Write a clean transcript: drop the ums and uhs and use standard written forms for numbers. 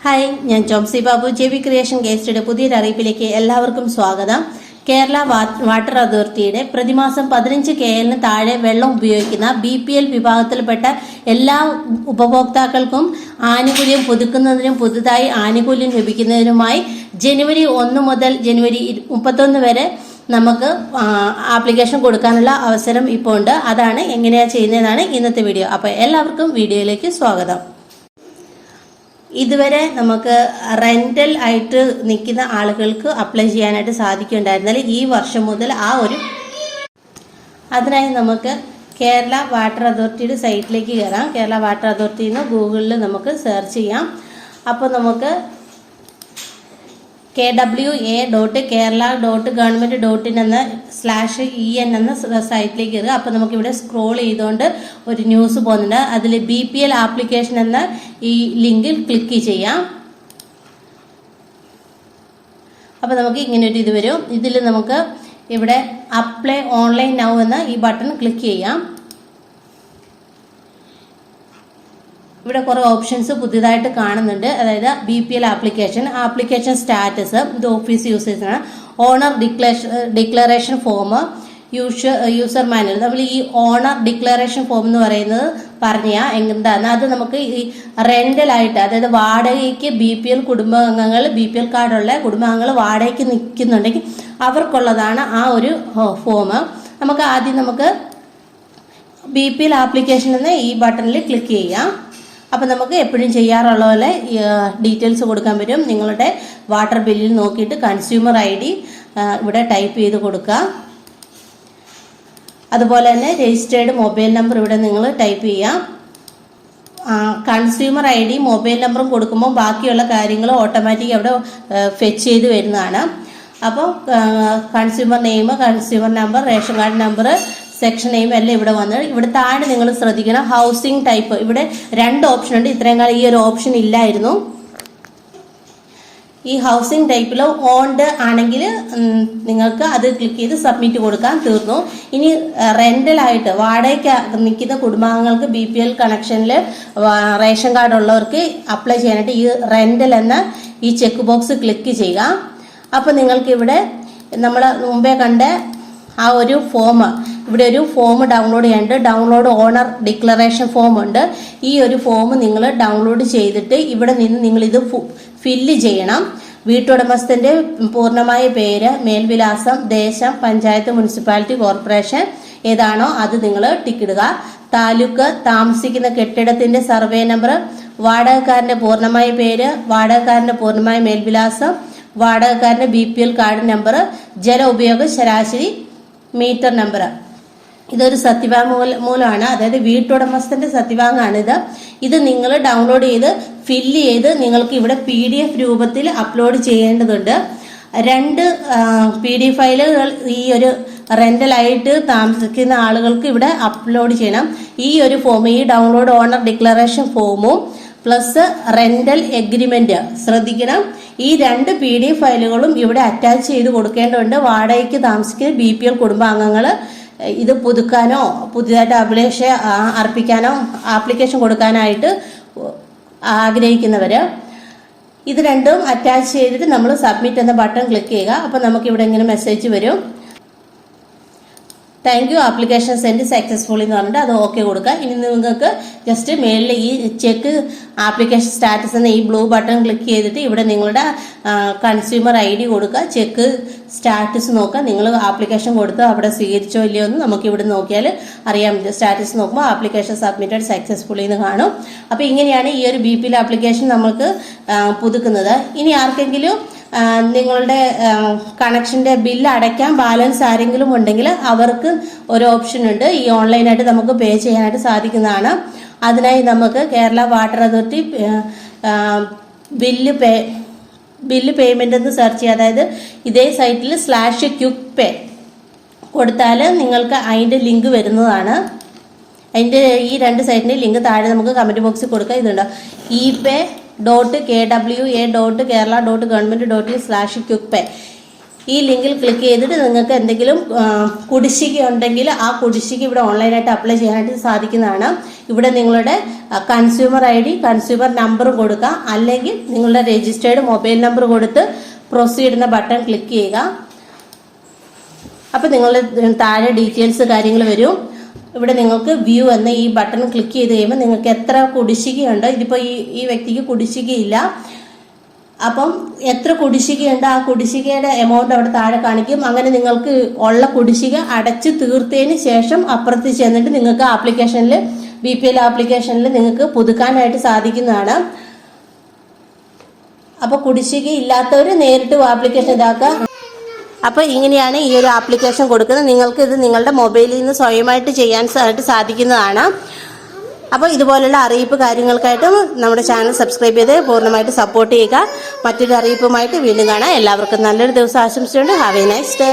Hi, ഞാൻ Jomsy Babu. JV creation ഗേസ്റ്റയുടെ പുതിയൊരു അറിയിപ്പിലേക്ക് എല്ലാവർക്കും സ്വാഗതം. കേരള വാട്ടർ അതോറിറ്റിയുടെ പ്രതിമാസം 15 KL താഴെ വെള്ളം ഉപയോഗിക്കുന്ന BPL വിഭാഗത്തിൽപ്പെട്ട എല്ലാ ഉപഭോക്താക്കൾക്കും ആനുകൂല്യം പുതുക്കുന്നതിനും പുതുതായി ആനുകൂല്യം ലഭിക്കുന്നതിനുമായി ജനുവരി 1 മുതൽ ജനുവരി 31 വരെ നമുക്ക് ആപ്ലിക്കേഷൻ കൊടുക്കാനുള്ള അവസരം ഇപ്പോൾ ഉണ്ട്. അതാണ് എങ്ങനെയാണ് ചെയ്യുന്നതെന്നാണ് ഇന്നത്തെ വീഡിയോ. അപ്പോൾ എല്ലാവർക്കും വീഡിയോയിലേക്ക് സ്വാഗതം. ഇതുവരെ നമുക്ക് റെന്റൽ ആയിട്ട് നിൽക്കുന്ന ആളുകൾക്ക് അപ്ലൈ ചെയ്യാനായിട്ട് സാധിക്കുന്നുണ്ടായിരുന്നാൽ ഈ വർഷം മുതൽ അതിനായി നമുക്ക് കേരള വാട്ടർ അതോറിറ്റിയുടെ സൈറ്റിലേക്ക് കയറാം. കേരള വാട്ടർ അതോറിറ്റിയിൽ നിന്ന് ഗൂഗിളിൽ നമുക്ക് സെർച്ച് ചെയ്യാം. അപ്പോൾ നമുക്ക് kwa.kerala.government.in എന്ന /en എന്ന സൈറ്റിലേക്ക് കയറുക. അപ്പോൾ നമുക്കിവിടെ സ്ക്രോൾ ചെയ്തുകൊണ്ട് ഒരു ന്യൂസ് പോകുന്നുണ്ട്. അതിൽ BPL ആപ്ലിക്കേഷൻ എന്ന ഈ ലിങ്കിൽ ക്ലിക്ക് ചെയ്യാം. അപ്പോൾ നമുക്ക് ഇങ്ങനെ ഒരു ഇത് വരും. ഇതിൽ നമുക്ക് ഇവിടെ അപ്ലൈ ഓൺലൈൻ നൗ എന്ന ഈ ബട്ടൺ ക്ലിക്ക് ചെയ്യാം. ഇവിടെ കുറേ ഓപ്ഷൻസ് പുതിയതായിട്ട് കാണുന്നുണ്ട്. അതായത് BPL ആപ്ലിക്കേഷൻ സ്റ്റാറ്റസ്, ഇത് ഓഫീസ് യൂസേഴ്സിനാണ്. Owner declaration form, user manual. നമ്മൾ ഈ ഓണർ ഡിക്ലറേഷൻ ഫോം എന്ന് പറയുന്നത് പറഞ്ഞാൽ എന്താണ്, അത് നമുക്ക് ഈ റെന്റലായിട്ട്, അതായത് വാടകയ്ക്ക് BPL കുടുംബാംഗങ്ങൾ, BPL കാർഡുള്ള കുടുംബാംഗങ്ങൾ വാടകയ്ക്ക് നിൽക്കുന്നുണ്ടെങ്കിൽ അവർക്കുള്ളതാണ് ആ ഒരു ഫോം. നമുക്ക് ആദ്യം BPL ആപ്ലിക്കേഷൻ എന്ന ഈ ബട്ടണിൽ ക്ലിക്ക് ചെയ്യാം. അപ്പോൾ നമുക്ക് എപ്പോഴും ചെയ്യാറുള്ള പോലെ ഡീറ്റെയിൽസ് കൊടുക്കാൻ പറ്റും. നിങ്ങളുടെ വാട്ടർ ബില്ലിൽ നോക്കിയിട്ട് കൺസ്യൂമർ ID ഇവിടെ ടൈപ്പ് ചെയ്ത് കൊടുക്കുക. അതുപോലെ തന്നെ രജിസ്റ്റേർഡ് മൊബൈൽ നമ്പർ ഇവിടെ നിങ്ങൾ ടൈപ്പ് ചെയ്യാം. കൺസ്യൂമർ ID മൊബൈൽ നമ്പറും കൊടുക്കുമ്പോൾ ബാക്കിയുള്ള കാര്യങ്ങൾ ഓട്ടോമാറ്റിക് അവിടെ ഫെച്ച് ചെയ്ത് വരുന്നതാണ്. അപ്പോൾ consumer name, consumer number, ration card number, section name എല്ലാം ഇവിടെ വന്ന് ഇവിടെ താഴെ നിങ്ങൾ ശ്രദ്ധിക്കണം. ഹൗസിംഗ് ടൈപ്പ്, ഇവിടെ 2 ഓപ്ഷൻ ഉണ്ട്. ഇത്രയും കാലം ഈ ഒരു ഓപ്ഷൻ ഇല്ലായിരുന്നു. ഈ ഹൗസിംഗ് ടൈപ്പിൽ ഓൺഡ് ആണെങ്കിൽ നിങ്ങൾക്ക് അത് ക്ലിക്ക് ചെയ്ത് സബ്മിറ്റ് കൊടുക്കാൻ തീർന്നു. ഇനി റെന്റലായിട്ട് വാടകയ്ക്ക് നിൽക്കുന്ന കുടുംബാംഗങ്ങൾക്ക് BPL കണക്ഷനിൽ റേഷൻ കാർഡ് ഉള്ളവർക്ക് അപ്ലൈ ചെയ്യാനായിട്ട് ഈ റെന്റൽ എന്ന ഈ ചെക്ക് ബോക്സ് ക്ലിക്ക് ചെയ്യുക. അപ്പോൾ നിങ്ങൾക്ക് ഇവിടെ നമ്മൾ മുമ്പേ കണ്ട ആ ഒരു ഫോം, ഇവിടെ ഒരു ഫോം ഡൗൺലോഡ് ചെയ്യാനുണ്ട്. ഡൗൺലോഡ് ഓണർ ഡിക്ലറേഷൻ ഫോം ഉണ്ട്. ഈ ഒരു ഫോം നിങ്ങൾ ഡൗൺലോഡ് ചെയ്തിട്ട് ഇവിടെ നിന്ന് നിങ്ങളിത് ഫില്ല് ചെയ്യണം. വീട്ടുടമസ്ഥന്റെ പൂർണ്ണമായ പേര്, മേൽവിലാസം, ദേശം, പഞ്ചായത്ത്, മുനിസിപ്പാലിറ്റി, കോർപ്പറേഷൻ ഏതാണോ അത് നിങ്ങൾ ടിക്കിടുക. താലൂക്ക്, താമസിക്കുന്ന കെട്ടിടത്തിന്റെ സർവേ നമ്പർ, വാടകക്കാരന്റെ പൂർണ്ണമായ പേര്, വാടകക്കാരന്റെ പൂർണ്ണമായ മേൽവിലാസം, വാടകക്കാരന്റെ BPL കാർഡ് നമ്പർ, ജല ഉപയോഗ ശരാശരി മീറ്റർ നമ്പർ. ഇതൊരു സത്യവാങ്മൂലമാണ്, അതായത് വീട്ടുടമസ്ഥന്റെ സത്യവാങ്കാണിത്. ഇത് നിങ്ങൾ ഡൗൺലോഡ് ചെയ്ത് ഫില്ല് ചെയ്ത് നിങ്ങൾക്ക് ഇവിടെ PDF രൂപത്തിൽ അപ്ലോഡ് ചെയ്യേണ്ടതുണ്ട്. 2 PDF ഫയലുകൾ ഈ ഒരു റെന്റലായിട്ട് താമസിക്കുന്ന ആളുകൾക്ക് ഇവിടെ അപ്ലോഡ് ചെയ്യണം. ഈ ഒരു ഫോം, ഈ ഡൗൺലോഡ് ഓണർ ഡിക്ലറേഷൻ ഫോമും പ്ലസ് റെന്റൽ എഗ്രിമെന്റ് ശ്രദ്ധിക്കണം. ഈ 2 PDF ഫയലുകളും ഇവിടെ അറ്റാച്ച് ചെയ്ത് കൊടുക്കേണ്ടതുണ്ട്. വാടകയ്ക്ക് താമസിക്കുന്ന BPL കുടുംബാംഗങ്ങൾ ഇത് പുതുക്കാനോ പുതിയതായിട്ട് ആപ്ലിക്കേഷൻ കൊടുക്കാനായിട്ട് ആഗ്രഹിക്കുന്നവർ ഇത് രണ്ടും അറ്റാച്ച് ചെയ്തിട്ട് നമ്മൾ സബ്മിറ്റ് എന്ന ബട്ടൺ ക്ലിക്ക് ചെയ്യുക. അപ്പോൾ നമുക്ക് ഇവിടെ ഇങ്ങനെ മെസ്സേജ് വരും. Thank you, application send successfully എന്ന് പറഞ്ഞിട്ട് അത് ഓക്കെ കൊടുക്കുക. ഇനി നിങ്ങൾക്ക് ജസ്റ്റ് മേളിൽ ഈ ചെക്ക് ആപ്ലിക്കേഷൻ സ്റ്റാറ്റസ് എന്ന ഈ ബ്ലൂ ബട്ടൺ ക്ലിക്ക് ചെയ്തിട്ട് ഇവിടെ നിങ്ങളുടെ കൺസ്യൂമർ ID കൊടുക്കുക. ചെക്ക് സ്റ്റാറ്റസ് നോക്കുക. നിങ്ങൾ ആപ്ലിക്കേഷൻ കൊടുത്ത് അവിടെ സ്വീകരിച്ചോ ഇല്ലയോ എന്ന് നമുക്ക് ഇവിടെ നോക്കിയാൽ അറിയാൻ പറ്റും. സ്റ്റാറ്റസ് നോക്കുമ്പോൾ ആപ്ലിക്കേഷൻ സബ്മിറ്റഡ് സക്സസ്ഫുള്ളി എന്ന് കാണും. അപ്പോൾ ഇങ്ങനെയാണ് ഈ ഒരു BPL ആപ്ലിക്കേഷൻ നമുക്ക് പുതുക്കുന്നത്. ഇനി ആർക്കെങ്കിലും നിങ്ങളുടെ കണക്ഷന്റെ ബില്ല് അടയ്ക്കാൻ ബാലൻസ് ആരെങ്കിലും ഉണ്ടെങ്കിൽ അവർക്ക് ഒരു ഓപ്ഷൻ ഉണ്ട്. ഈ ഓൺലൈനായിട്ട് നമുക്ക് പേ ചെയ്യാനായിട്ട് സാധിക്കുന്നതാണ്. അതിനായി നമുക്ക് Kerala water authority bill payment എന്ന് സെർച്ച് ചെയ്യുക. അതായത് ഇതേ സൈറ്റിൽ /QuickPay കൊടുത്താൽ നിങ്ങൾക്ക് അതിന്റെ ലിങ്ക് വരുന്നതാണ്. അതിന്റെ ഈ 2 സൈറ്റിന്റെ ലിങ്ക് താഴെ നമുക്ക് കമന്റ് ബോക്സിൽ കൊടുക്കുക. ഇതുണ്ട് ePay.kwa.kerala.government.in/QuickPay. ഈ ലിങ്കിൽ ക്ലിക്ക് ചെയ്തിട്ട് നിങ്ങൾക്ക് എന്തെങ്കിലും കുടിശ്ശിക ഉണ്ടെങ്കിൽ ആ കുടിശ്ശിക ഇവിടെ ഓൺലൈനായിട്ട് അപ്ലൈ ചെയ്യാനായിട്ട് സാധിക്കുന്നതാണ്. ഇവിടെ നിങ്ങളുടെ കൺസ്യൂമർ ID, കൺസ്യൂമർ നമ്പർ കൊടുക്കുക, അല്ലെങ്കിൽ നിങ്ങളുടെ രജിസ്റ്റേർഡ് മൊബൈൽ നമ്പർ കൊടുത്ത് പ്രൊസീഡ് എന്ന ബട്ടൺ ക്ലിക്ക് ചെയ്യുക. അപ്പോൾ നിങ്ങളുടെ താഴെ ഡീറ്റെയിൽസ് കാര്യങ്ങൾ വരും. ഇവിടെ നിങ്ങൾക്ക് വ്യൂ എന്ന ഈ ബട്ടൺ ക്ലിക്ക് ചെയ്ത് കഴിയുമ്പോൾ നിങ്ങൾക്ക് എത്ര കുടിശ്ശികയുണ്ട്. ഇതിപ്പോൾ ഈ വ്യക്തിക്ക് കുടിശ്ശികയില്ല. അപ്പം എത്ര കുടിശ്ശികയുണ്ട് ആ കുടിശ്ശികയുടെ എമൗണ്ട് അവിടെ താഴെ കാണിക്കും. അങ്ങനെ നിങ്ങൾക്ക് ഉള്ള കുടിശ്ശിക അടച്ചു തീർത്തതിന് ശേഷം അപ്പുറത്ത് ചെന്നിട്ട് നിങ്ങൾക്ക് ആപ്ലിക്കേഷനിൽ BPL ആപ്ലിക്കേഷനിൽ നിങ്ങൾക്ക് പുതുക്കാനായിട്ട് സാധിക്കുന്നതാണ്. അപ്പോൾ കുടിശ്ശിക ഇല്ലാത്തവർ നേരിട്ട് ആപ്ലിക്കേഷൻ ഇതാക്കുക. അപ്പോൾ ഇങ്ങനെയാണ് ഈ ഒരു ആപ്ലിക്കേഷൻ കൊടുക്കുന്നത്. നിങ്ങൾക്ക് ഇത് നിങ്ങളുടെ മൊബൈലിൽ നിന്ന് സ്വയമായിട്ട് ചെയ്യാനായിട്ട് സാധിക്കുന്നതാണ്. അപ്പോൾ ഇതുപോലുള്ള അറിയിപ്പ് കാര്യങ്ങൾക്കായിട്ടും നമ്മുടെ ചാനൽ സബ്സ്ക്രൈബ് ചെയ്ത് പൂർണ്ണമായിട്ട് സപ്പോർട്ട് ചെയ്യുക. മറ്റൊരു അറിയിപ്പുമായിട്ട് വീണ്ടും കാണാം. എല്ലാവർക്കും നല്ലൊരു ദിവസം ആശംസിച്ചുകൊണ്ട് ഹാവ് എ നൈസ് ഡേ.